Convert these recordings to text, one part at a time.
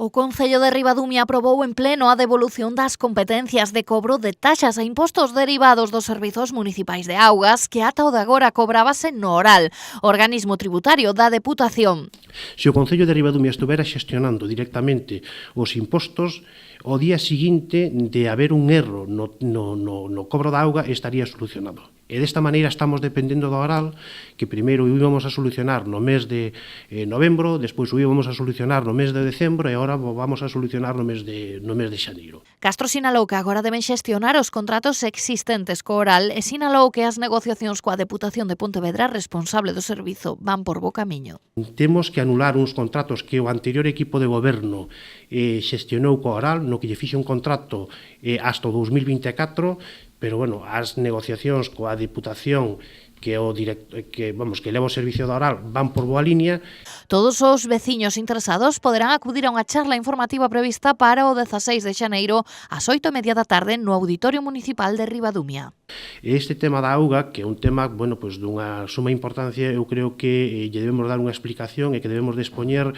O Concello de Ribadumia aprobou en pleno a devolución das competencias de cobro de taxas e impostos derivados dos servizos municipais de augas que ata o de agora cobrábase no oral, organismo tributario da Deputación. Se o Concello de Ribadumia estuvera xestionando directamente os impostos, o día seguinte de haber un erro no cobro da auga estaría solucionado. E desta maneira estamos dependendo do oral, que primeiro o íbamos a solucionar no mes de novembro, despois o íbamos a solucionar no mes de decembro e agora vamos a solucionar no mes de xaneiro. Castro sinalou que agora deben xestionar os contratos existentes co oral e sinalou que as negociacións coa Deputación de Pontevedra responsable do servizo van por bo camiño. Temos que anular uns contratos que o anterior equipo de goberno xestionou co oral, no que lle fixe un contrato hasta o 2024, pero, bueno, as negociacións coa Deputación que leva o servicio da oral van por boa línea. Todos os veciños interesados poderán acudir a unha charla informativa prevista para o 16 de xaneiro ás 8:30 da tarde no Auditorio Municipal de Ribadumia. Este tema da auga, que é un tema, dunha suma importancia, eu creo que lle debemos dar unha explicación e que debemos de expoñer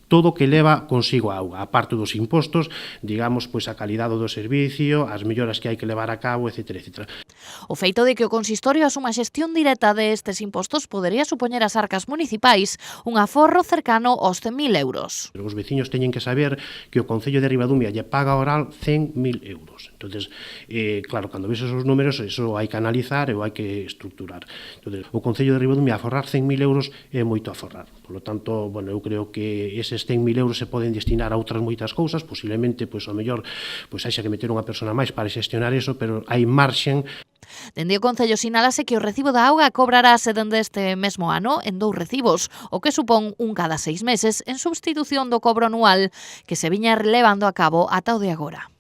todo o que leva consigo a auga, a parte dos impostos, digamos, a calidade do servicio, as melloras que hai que levar a cabo, etc. O feito de que o consistorio asuma a xestión directa destes impostos podería supoñer ás arcas municipais un aforro cercano aos 100.000 euros. Os veciños teñen que saber que o Concello de Ribadumia lle paga ao oral 100.000 euros. Entonces, claro, cando ves esos números, eso hai que analizar e hai que estructurar. Entonces, o Concello de Ribadumia aforrar 100.000 euros é moito aforrar. Por lo tanto, eu creo que eses 100.000 euros se poden destinar a outras moitas cousas, posiblemente, ao mellor, haxa que meter unha persona máis para xestionar eso, pero hai marxen. Dende o Concello sinálase que o recibo da auga cobrarase dende este mesmo ano en 2 recibos, o que supón un cada 6 meses en substitución do cobro anual que se viña levando a cabo ata o de agora.